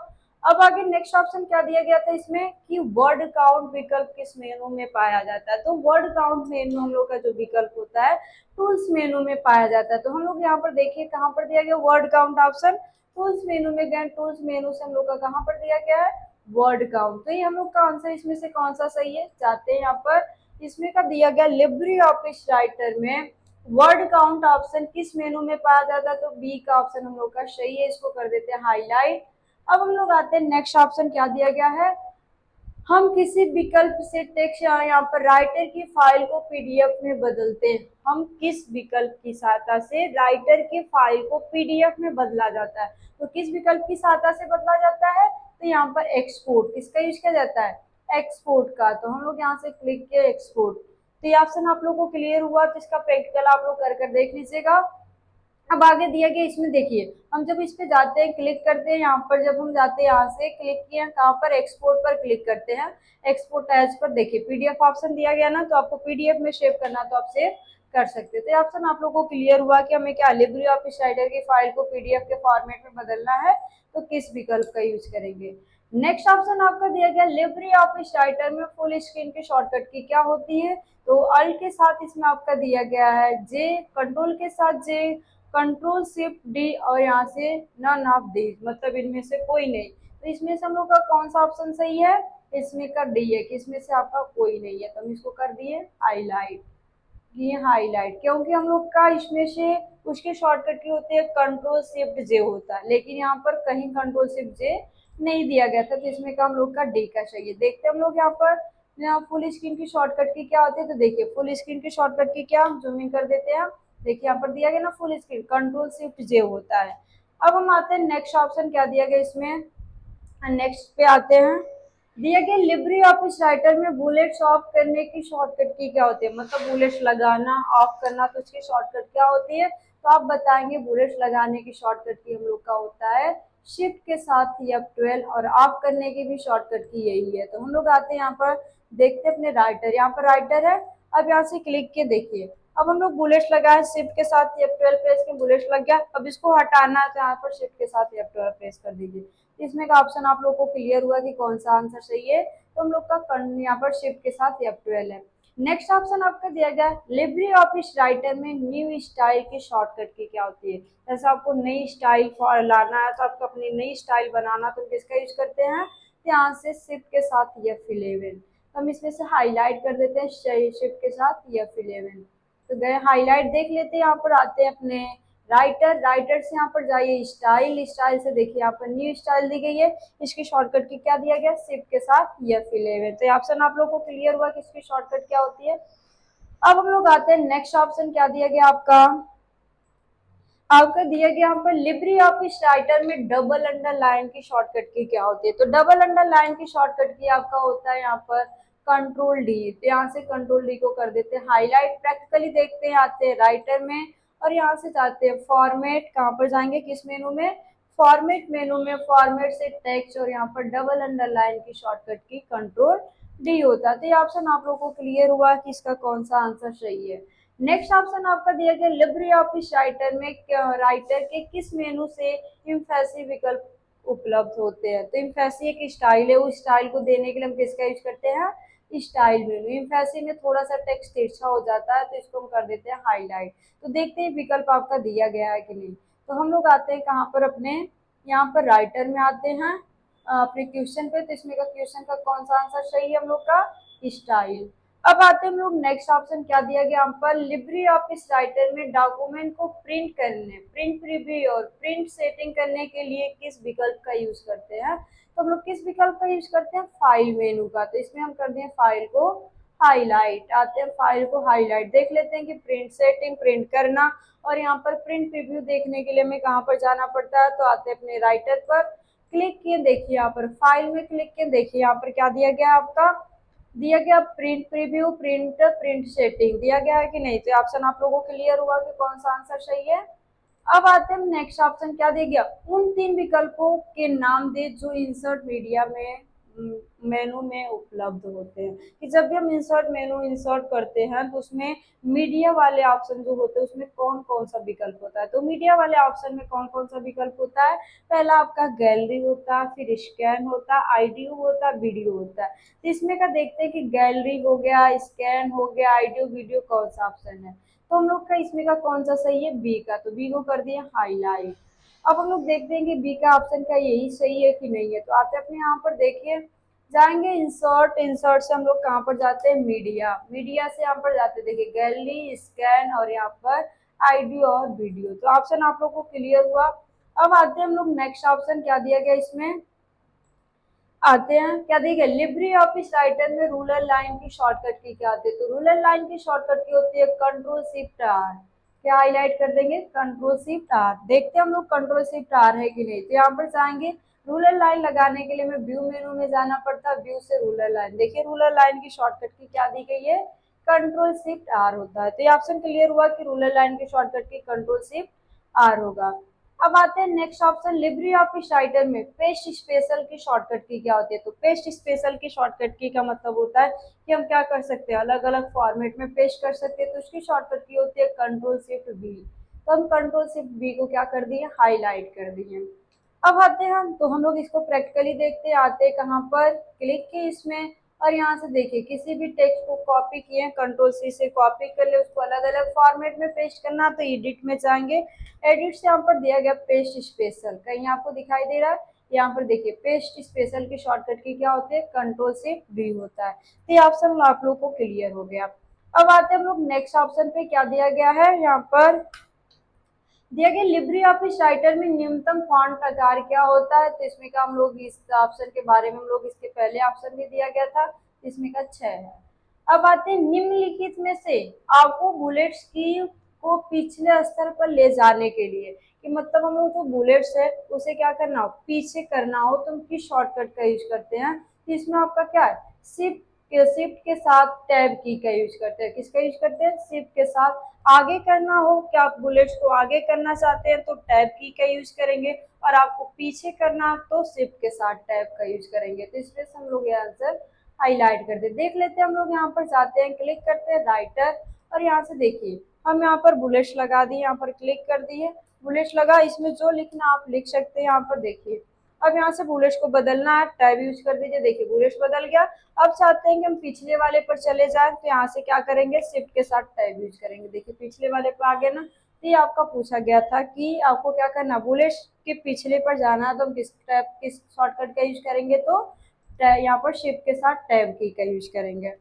Speaker 1: अब आगे नेक्स्ट ऑप्शन क्या दिया गया था इसमें कि वर्ड काउंट विकल्प किस मेनू में पाया जाता है। तो वर्ड काउंट मेनू हम लोग का जो विकल्प होता है टूल्स मेनू में पाया जाता है। तो हम लोग यहाँ पर देखिए कहाँ पर दिया गया word count option, tools menu में गए, टूल्स मेनू से हम लोग का कहाँ पर दिया गया है वर्ड काउंट। तो ये हम लोग का आंसर इसमें से कौन सा सही है, जाते हैं यहाँ पर इसमें का दिया गया लिब्रे ऑफिस राइटर में वर्ड काउंट ऑप्शन किस मेनू में पाया जाता है। तो बी का ऑप्शन हम लोग का सही है, इसको कर देते हैं हाईलाइट। अब हम लोग आते हैं नेक्स्ट ऑप्शन, क्या दिया गया है, हम किसी विकल्प से टेक्स्ट यहाँ पर राइटर की फाइल को पीडीएफ में बदलते हैं। हम किस विकल्प की सहायता से राइटर की फाइल को पीडीएफ में बदला जाता है। तो किस विकल्प की सहायता से बदला जाता है, तो यहाँ पर एक्सपोर्ट किसका यूज किया जाता है, एक्सपोर्ट का। तो हम लोग यहाँ से क्लिक किए एक्सपोर्ट। तो ये ऑप्शन आप लोगों को क्लियर हुआ, तो इसका प्रैक्टिकल आप लोग कर देख लीजिएगा। अब आगे दिया गया इसमें देखिए, हम जब इस पे जाते हैं क्लिक करते हैं, यहाँ पर जब हम जाते हैं यहाँ से क्लिक किए कहाँ पर एक्सपोर्ट पर क्लिक करते हैं, एक्सपोर्ट एज पर देखिए पीडीएफ ऑप्शन दिया गया ना, तो आपको पीडीएफ में सेव करना तो आप सेव कर सकते हैं। तो ये ऑप्शन आप लोगों को क्लियर हुआ कि हमें क्या लिब्रे ऑफिस राइटर की फाइल को पीडीएफ के फॉर्मेट में बदलना है, तो किस विकल्प का यूज करेंगे। नेक्स्ट ऑप्शन आपका दिया गया लिब्रे ऑफिस राइटर में फुल स्क्रीन की शॉर्टकट की क्या होती है। तो अल्ट के साथ इसमें आपका दिया गया है जे, कंट्रोल के साथ जे, कंट्रोल शिफ्ट डी और यहाँ से नन ऑफ दीज, मतलब इनमें से कोई नहीं। तो इसमें से हम लोग का कौन सा ऑप्शन सही है, इसमें का डी है कि इसमें से आपका कोई नहीं है। तो हम इसको कर दिए हाईलाइट, ये हाईलाइट क्योंकि हम लोग का इसमें से उसके शॉर्टकट की होती है कंट्रोल शिफ्ट जे होता है, लेकिन यहाँ पर कहीं कंट्रोल शिफ्ट जे नहीं दिया गया था। तो इसमें का हम लोग का डी का चाहिए। देखते हैं हम लोग यहाँ पर फुल स्क्रीन की शॉर्टकट की क्या होती है। तो देखिए फुल स्क्रीन की शॉर्टकट की क्या, हम जूम इन कर देते हैं, देखिए यहाँ पर दिया गया ना फुल स्क्रीन कंट्रोल शिफ्ट जे होता है। अब हम आते हैं नेक्स्ट ऑप्शन, क्या दिया गया इसमें, नेक्स्ट पे आते हैं, दिया गया लिब्रे ऑफिस राइटर में बुलेट्स ऑफ करने की शॉर्टकट की क्या होती है, मतलब बुलेट्स लगाना ऑफ करना, तो उसकी शॉर्टकट क्या होती है। तो आप बताएंगे बुलेट्स लगाने की शॉर्टकट की हम लोग का होता है शिफ्ट के साथ F12 और ऑफ करने की भी शॉर्टकट की यही है। तो हम लोग आते हैं यहाँ पर देखते हैं अपने राइटर, यहाँ पर राइटर है। अब यहाँ से क्लिक के देखिए, अब हम लोग बुलेट्स लगाए शिफ्ट के साथ F12 प्रेस के बुलेट्स लग गया। अब इसको हटाना है तो यहाँ पर शिफ्ट के साथ F12 प्रेस कर दीजिए। इसमें का ऑप्शन आप लोग को क्लियर हुआ कि कौन सा आंसर सही है। तो हम लोग का यहाँ पर शिफ्ट के साथ F12 है। नेक्स्ट ऑप्शन आपका दिया गया लिब्रे ऑफिस राइटर में न्यू स्टाइल की शॉर्टकट की क्या होती है। जैसे आपको नई स्टाइल लाना है, तो आपको अपनी नई स्टाइल बनाना, तो किसका यूज करते हैं, यहाँ से शिफ्ट के साथ F11। तो हम इसमें से हाईलाइट कर देते हैं शिफ्ट के साथ F11। तो गए हाईलाइट देख लेते हैं, यहाँ पर आते हैं अपने राइटर, राइटर से यहाँ पर जाइए स्टाइल, स्टाइल से देखिए यहाँ पर न्यू स्टाइल दी गई है, इसकी शॉर्टकट की क्या दिया गया शिफ्ट के साथ F11। तो ऑप्शन आप लोग को क्लियर हुआ कि इसकी शॉर्टकट क्या होती है। अब हम लोग आते हैं नेक्स्ट ऑप्शन, क्या दिया गया आपका, आपका दिया गया यहाँ पर लिब्रे ऑफिस राइटर में डबल अंडरलाइन की शॉर्टकट की क्या होती है। तो डबल अंडरलाइन की शॉर्टकट की आपका होता है यहाँ पर कंट्रोल डी। तो यहाँ से कंट्रोल डी को कर देते हैं हाईलाइट। प्रैक्टिकली देखते हैं, आते हैं राइटर में और यहाँ से जाते हैं फॉर्मेट, कहाँ पर जाएंगे किस मेनू में, फॉर्मेट मेनू में, फॉर्मेट से टेक्स्ट और यहाँ पर डबल अंडरलाइन की शॉर्टकट की कंट्रोल डी होता है। तो ये ऑप्शन आप लोगों को क्लियर हुआ कि इसका कौन सा आंसर सही है। नेक्स्ट ऑप्शन आपका दिया गया लिब्रे ऑफिस राइटर में राइटर के किस मेनू से इम्फेसी विकल्प उपलब्ध होते हैं। तो इम्फेसी एक स्टाइल है, उस स्टाइल को देने के लिए हम किसका यूज करते हैं, स्टाइल मेनू। इम्फेसी में थोड़ा सा टेक्स्ट तिरछा हो जाता है, तो इसको हम कर देते हैं हाईलाइट। तो देखते हैं विकल्प आपका दिया गया है कि नहीं। तो हम लोग आते हैं कहाँ पर, अपने यहाँ पर राइटर में आते हैं अपने क्वेश्चन पे। तो इसमें का क्वेश्चन का कौन सा आंसर सही है हम लोग का, स्टाइल। अब आते हैं हम लोग नेक्स्ट ऑप्शन क्या दिया गया यहाँ पर, लिब्रे ऑफिस राइटर में डॉक्यूमेंट को प्रिंट करने, प्रिंट प्रीव्यू और प्रिंट सेटिंग करने के लिए किस विकल्प का यूज करते हैं। तो हम लोग किस विकल्प का यूज करते हैं, फाइल मेनू का। तो इसमें हम कर दें फाइल को हाईलाइट, आते हैं फाइल को हाईलाइट, देख लेते हैं कि प्रिंट सेटिंग, प्रिंट करना, और यहाँ पर प्रिंट प्रीव्यू देखने के लिए हमें कहाँ पर जाना पड़ता है। तो आते हैं अपने राइटर पर, क्लिक किए, देखिए यहाँ पर फाइल में क्लिक किए, देखिए यहाँ पर क्या दिया गया आपका, दिया गया प्रिंट प्रीव्यू, प्रिंट सेटिंग दिया गया है कि नहीं। तो ऑप्शन आप लोगों को क्लियर हुआ कि कौन सा आंसर सही है। अब आते हैं नेक्स्ट ऑप्शन क्या दे गया, उन तीन विकल्पों के नाम दे जो इंसर्ट मीडिया में मेनू में उपलब्ध होते हैं। कि जब भी हम इंसर्ट मेनू इंसर्ट करते हैं तो उसमें मीडिया वाले ऑप्शन जो होते हैं उसमें कौन कौन सा विकल्प होता है। तो मीडिया वाले ऑप्शन में कौन कौन सा विकल्प होता है, पहला आपका गैलरी होता है, फिर स्कैन होता है, आईडियो होता है, वीडियो होता है। तो इसमें का देखते हैं कि गैलरी हो गया, स्कैन हो गया, आईडियो, वीडियो कौन सा ऑप्शन है। तो हम लोग का इसमें का कौन सा सही है, बी का। तो बी को कर दिया हाईलाइट। अब हम लोग देखते हैं कि बी का ऑप्शन का यही सही है कि नहीं है। तो आते अपने यहाँ पर देखिए, जाएंगे इंसर्ट, इंसर्ट से हम लोग कहाँ पर जाते हैं, मीडिया, मीडिया से यहाँ पर जाते हैं, देखिए गैलरी, स्कैन और यहाँ पर आईडियो और वीडियो। तो ऑप्शन आप लोग को क्लियर हुआ। अब आते हैं हम लोग नेक्स्ट ऑप्शन क्या दिया गया इसमें, आते हैं क्या देखिए, लिब्रे ऑफिस राइटर में रूलर लाइन की शॉर्टकट की क्या होती है। तो रूलर लाइन की शॉर्टकट की होती है कंट्रोल शिफ्ट आर। क्या हाईलाइट कर देंगे, कंट्रोल शिफ्ट आर। देखते हैं हम लोग कंट्रोल शिफ्ट आर है कि नहीं। तो यहाँ पर जाएंगे, रूलर लाइन लगाने के लिए हमें व्यू मेनू में जाना पड़ता है, व्यू से रूलर लाइन। देखिए रूलर लाइन की शॉर्टकट की क्या दी गई है, कंट्रोल शिफ्ट आर होता है। तो ये ऑप्शन क्लियर हुआ कि रूलर लाइन की शॉर्टकट की कंट्रोल शिफ्ट आर होगा। अब आते हैं next option, Libre office writer में पेस्ट स्पेशल की शॉर्टकट की क्या होती है। तो पेस्ट स्पेशल की शॉर्टकट की का मतलब होता है कि हम क्या कर सकते हैं, अलग अलग फॉर्मेट में पेस्ट कर सकते हैं। तो उसकी शॉर्टकट की होती है कंट्रोल शिफ्ट बी। तो हम कंट्रोल शिफ्ट बी को क्या कर दिए, हाईलाइट कर दिए। अब आते हैं हम, तो हम लोग इसको प्रैक्टिकली देखते हैं। आते हैं कहाँ पर, क्लिक किए इसमें, और यहाँ से देखिए किसी भी टेक्स्ट को कॉपी किए, कंट्रोल सी से कॉपी कर ले, उसको अलग अलग फॉर्मेट में पेस्ट करना। तो एडिट में जाएंगे, एडिट से यहाँ पर दिया गया पेस्ट स्पेशल, कहीं आपको दिखाई दे रहा है, यहाँ पर देखिए पेस्ट स्पेशल की शॉर्टकट की क्या होती है, कंट्रोल शिफ्ट वी होता है। तो ये ऑप्शन आप लोग को क्लियर हो गया। अब आते हैं हम लोग नेक्स्ट ऑप्शन पे, क्या दिया गया है यहाँ पर, दिया गया लिब्रे ऑफिस राइटर में न्यूनतम फॉन्ट आकार क्या होता है। तो इसमें का हम लोग इस ऑप्शन के बारे में हम लोग इसके पहले ऑप्शन भी दिया गया था, इसमें का 6 है। अब आते हैं निम्नलिखित में से आपको बुलेट्स की को पिछले स्तर पर ले जाने के लिए, कि मतलब हम लोग जो बुलेट्स है उसे क्या करना हो, पीछे करना हो, तो हम किस शॉर्टकट का यूज करते हैं। तो इसमें आपका क्या है, शिफ्ट के साथ टैब की का यूज करते हैं। किसका यूज करते हैं, शिफ्ट के साथ। आगे करना हो, क्या आप बुलेट्स को आगे करना चाहते हैं तो टैब की का यूज करेंगे, और आपको पीछे करना तो शिफ्ट के साथ टैब का यूज करेंगे। तो इसमें से हम लोग ये आंसर हाईलाइट कर देख लेते हैं। हम लोग यहाँ पर जाते हैं, क्लिक करते हैं राइटर, और यहाँ से देखिए हम यहाँ पर बुलेट्स लगा दिए, यहाँ पर क्लिक कर दिए, बुलेट्स लगा, इसमें जो लिखना आप लिख सकते हैं। यहाँ पर देखिए अब यहाँ से बुलेट्स को बदलना है, टैब यूज कर दीजिए, देखिए बुलेट्स बदल गया। अब चाहते हैं कि हम पिछले वाले पर चले जाएं, तो यहाँ से क्या करेंगे, शिफ्ट के साथ टैब यूज करेंगे। देखिए पिछले वाले पर आ गया ना। तो ये आपका पूछा गया था कि आपको क्या करना, बुलेट्स के पिछले पर जाना है तो हम किस शॉर्टकट का यूज करेंगे। तो यहाँ पर शिफ्ट के साथ टैब की का यूज करेंगे।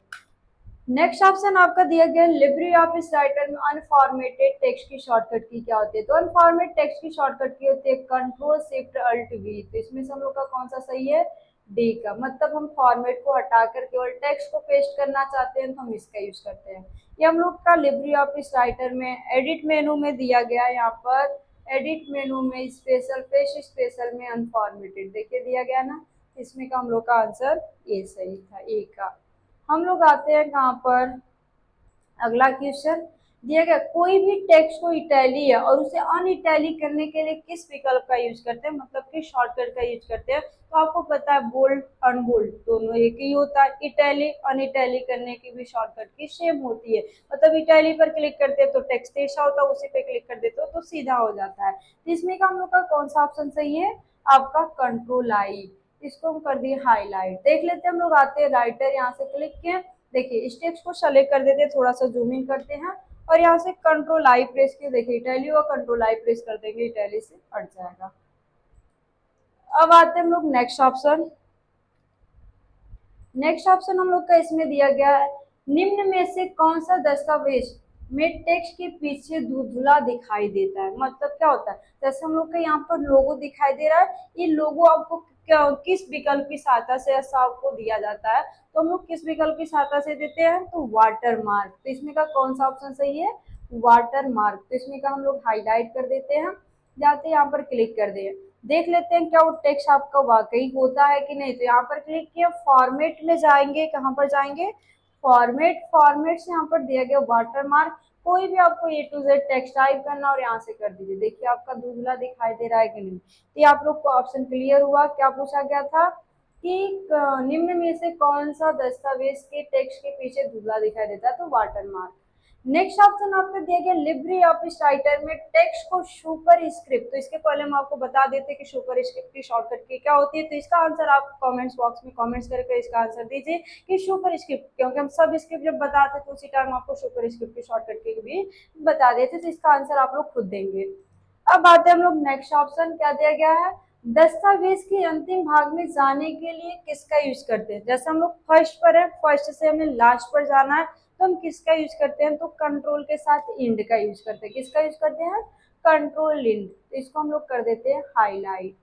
Speaker 1: नेक्स्ट ऑप्शन आपका दिया गया लिब्रे ऑफिस राइटर में अनफॉर्मेटेड टेक्स्ट की शॉर्टकट की क्या होती है। तो अनफॉर्मेट टेक्स्ट की शॉर्टकट की होती है कंट्रोल शिफ्ट अल्ट वी। तो इसमें से हम लोग का कौन सा सही है, डी का। मतलब हम फॉर्मेट को हटाकर केवल टेक्स्ट को पेस्ट करना चाहते हैं तो हम इसका यूज करते हैं। ये हम लोग का लिब्रे ऑफिस राइटर में एडिट मेनू में दिया गया है। यहाँ पर एडिट मेनू में स्पेशल, पेस्ट स्पेशल में अनफॉर्मेटेड देखिए दिया गया ना। इसमें का हम लोग का आंसर ए सही था, ए का। हम लोग आते हैं कहाँ पर, अगला क्वेश्चन दिया गया कोई भी टेक्स्ट को इटैली है और उसे अन इटैली करने के लिए किस विकल्प का यूज करते हैं, मतलब किस शॉर्टकट का यूज करते हैं। तो आपको पता है बोल्ड अनबोल्ड दोनों एक ही होता है। इटैली अन इटैली करने की भी शॉर्टकट की सेम होती है। मतलब इटैली पर क्लिक करते हैं तो टेक्स्ट ऐसा होता है, उसी पे क्लिक कर देते हो तो सीधा हो जाता है। तो इसमें का हम लोग का कौन सा ऑप्शन सही है, आपका कंट्रोल आई। इसको हम कर दिए हाईलाइट। देख लेते हैं हम लोग, आते हैं राइटर, यहाँ से क्लिक किए, देखिए इस टेक्स्ट को सेलेक्ट कर देते हैं, थोड़ा सा जूमिंग करते हैं, और यहाँ से कंट्रोल आई प्रेस किए, देखिए इटैली हुआ, कंट्रोल आई प्रेस कर देंगे, इटैली से हट जाएगा। अब आते हैं हम लोग नेक्स्ट ऑप्शन। नेक्स्ट ऑप्शन हम लोग का इसमें दिया गया है, निम्न में से कौन सा दस्तावेज में टेक्स्ट के पीछे धुंधला दिखाई देता है। मतलब क्या होता है, जैसे हम लोग का यहाँ पर लोगो दिखाई दे रहा है, ये लोगो आपको किस विकल्प की सहायता से ऐसा आपको दिया जाता है, तो हम लोग किस विकल्प की सहायता से देते हैं, तो वाटर मार्क। तो इसमें का कौन सा ऑप्शन सही है, वाटर मार्क। तो इसमें का हम लोग हाईलाइट कर देते हैं, जाते यहाँ पर क्लिक कर दे, देख लेते हैं क्या वो टेक्स्ट आपका वाकई होता है कि नहीं। तो यहाँ पर क्लिक किया, फॉर्मेट में जाएंगे, कहाँ पर जाएंगे, फॉर्मेट। फॉर्मेट से यहाँ पर दिया गया वाटरमार्क। कोई भी आपको ए टू जेड टेक्स्ट टाइप करना और यहाँ से कर दीजिए। देखिए आपका धुंधला दिखाई दे रहा है कि नहीं। तो ये आप लोग को ऑप्शन क्लियर हुआ। क्या पूछा गया था कि निम्न में से कौन सा दस्तावेज के टेक्स्ट के पीछे धुंधला दिखाई देता है, तो वाटरमार्क। नेक्स्ट ऑप्शन आपको दिया गया, लिब्रे ऑफिस राइटर में टेक्स्ट को सुपर स्क्रिप्ट। तो इसके पहले हम आपको बता देते हैं कि सुपर स्क्रिप्ट की शॉर्टकट की क्या होती है। तो इसका आंसर आप कमेंट्स बॉक्स में कमेंट्स करके इसका आंसर दीजिए कि सुपर स्क्रिप्ट, क्योंकि हम सब स्क्रिप्ट जब बताते तो उसी टाइम आपको सुपर स्क्रिप्ट की शॉर्टकट की भी बता देते। तो इसका आंसर आप लोग खुद देंगे। अब आते हैं हम लोग नेक्स्ट ऑप्शन। क्या दिया गया है, दस्तावेज के अंतिम भाग में जाने के लिए किसका यूज करते हैं। जैसे हम लोग फर्स्ट पर है, फर्स्ट से हमें लास्ट पर जाना है, तो हम किसका यूज करते हैं, तो कंट्रोल के साथ इंड का यूज करते हैं। किसका यूज करते हैं, कंट्रोल इंड। तो इसको हम लोग कर देते हैं हाईलाइट।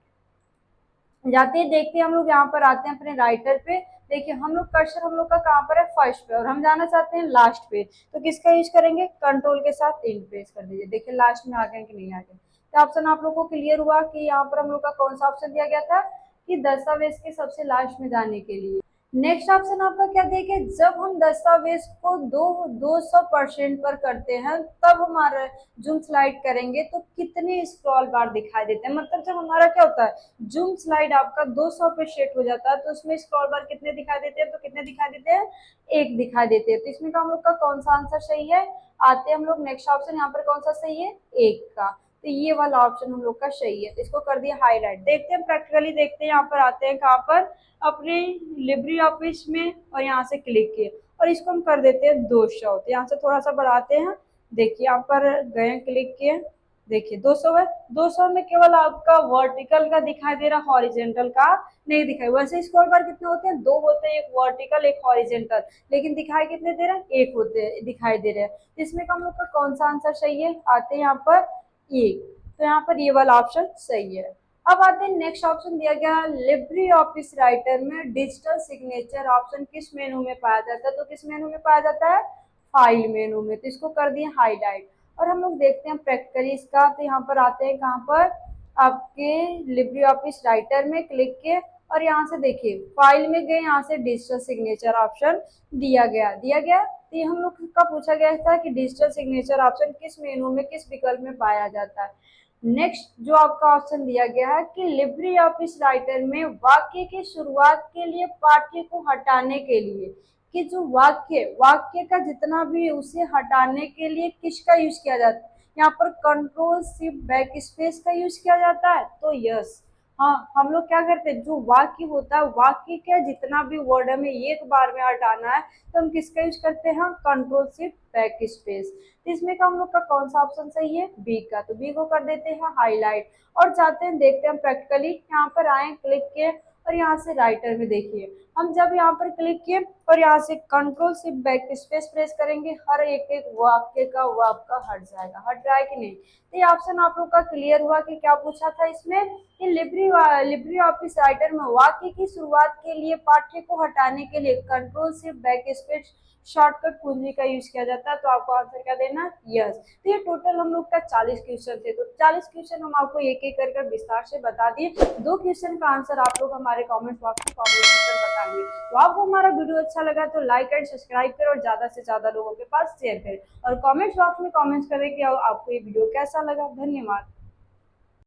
Speaker 1: जाते ही देखते हैं हम लोग यहाँ पर आते हैं अपने राइटर पे। देखिए हम लोग कर्सर हम लोग का कहाँ पर है, फर्स्ट पे, और हम जाना चाहते हैं लास्ट पे। तो किसका यूज करेंगे, कंट्रोल के साथ इंड प्रेस कर दीजिए। देखिए लास्ट में आ गए कि नहीं आ गए। तो ऑप्शन आप लोग को क्लियर हुआ कि यहाँ पर हम लोग का कौन सा ऑप्शन दिया गया था, कि दस्तावेज के सबसे लास्ट में जाने के लिए। नेक्स्ट ऑप्शन आपका क्या देखे, जब हम दस्तावेज को 200% पर करते हैं तब हमारा जूम स्लाइड करेंगे तो कितने स्क्रॉल बार दिखाई देते हैं। मतलब जब हमारा क्या होता है, जूम स्लाइड आपका 200 पे सेट हो जाता है तो उसमें स्क्रॉल बार कितने दिखाई देते हैं, तो कितने दिखाई देते हैं, एक दिखाई देते हैं। तो इसमें का हम लोग का कौन सा आंसर सही है, आते हैं हम लोग नेक्स्ट ऑप्शन। यहाँ पर कौन सा सही है, एक का। तो ये वाला ऑप्शन हम लोग का सही है। इसको कर दिया हाईलाइट। देखते हैं प्रैक्टिकली, देखते हैं यहाँ पर आते हैं कहाँ पर, अपने लिब्रे ऑफिस में, और यहाँ से क्लिक किए और इसको हम कर देते हैं 200। तो यहाँ से थोड़ा सा बढ़ाते हैं। देखिए यहाँ पर गए, क्लिक किए, देखिए 200 है। 200 में केवल आपका वर्टिकल का दिखाई दे रहा, हॉरिजेंटल का नहीं दिखाई। वैसे स्क्रॉल बार कितने होते हैं, दो होते हैं, एक वर्टिकल एक हॉरिजेंटल, लेकिन दिखाई कितने दे रहे हैं, एक होते हैं, दिखाई दे रहे हैं। इसमें हम लोग का कौन सा आंसर सही है, आते हैं यहाँ पर एक। तो यहाँ पर ये वाला ऑप्शन सही है। अब आते हैं नेक्स्ट ऑप्शन दिया गया, लिब्रे ऑफिस राइटर में डिजिटल सिग्नेचर ऑप्शन किस मेनू में पाया जाता है, तो किस मेनू में पाया जाता है, फाइल मेनू में। तो इसको कर दिए हाईलाइट और हम लोग देखते हैं प्रैक्टिकली इसका। तो यहाँ पर आते हैं कहाँ पर, आपके लिब्रे ऑफिस राइटर में क्लिक किए और यहाँ से देखिए फाइल में गए, यहाँ से डिजिटल सिग्नेचर ऑप्शन दिया गया। तो ये हम लोग का पूछा गया था कि डिजिटल सिग्नेचर ऑप्शन किस मेनू में, किस विकल्प में पाया जाता है। नेक्स्ट जो आपका ऑप्शन दिया गया है कि लिब्रे ऑफिस राइटर में वाक्य की शुरुआत के लिए पाठ्य को हटाने के लिए, कि जो वाक्य का जितना भी उसे हटाने के लिए किसका यूज किया जाता है, यहाँ पर कंट्रोल शिफ्ट बैक स्पेस का यूज किया जाता है। तो यस, हाँ, हम लोग क्या करते हैं, जो वाक्य होता है, वाक्य का जितना भी वर्ड हमें एक बार में हटाना है तो हम किसका यूज करते हैं, कंट्रोल शिफ्ट बैक स्पेस। तो इसमें का हम लोग का कौन सा ऑप्शन सही है, बी का। तो बी को कर देते हैं हाईलाइट और जाते हैं देखते हैं प्रैक्टिकली। यहाँ पर आए, क्लिक किए और यहाँ से राइटर में देखिए, हम जब यहाँ पर क्लिक किए और यहाँ से control shift back space press करेंगे, हर एक एक वाक्य का वो आपका हट जाएगा। हट रहा है कि नहीं। तो ये ऑप्शन आप लोग का क्लियर हुआ कि क्या पूछा था इसमें, कि लिब्रे ऑफिस राइटर में वाक्य की शुरुआत के लिए पाठ्य को हटाने के लिए control shift back space shortcut कुंजी का यूज किया जाता है। तो आपको आंसर क्या देना, यस। तो ये टोटल हम लोग का 40 क्वेश्चन थे। तो 40 क्वेश्चन हम आपको एक एक कर विस्तार से बता दिए। 2 क्वेश्चन का आंसर आप लोग हमारे कमेंट बॉक्स में कमेंट सेक्शन बताएंगे। तो आपको हमारा वीडियो अच्छा लगा तो लाइक एंड सब्सक्राइब करें और ज्यादा से ज्यादा लोगों के पास शेयर करें और कमेंट बॉक्स में कमेंट्स करें कि आपको ये वीडियो कैसा लगा। धन्यवाद।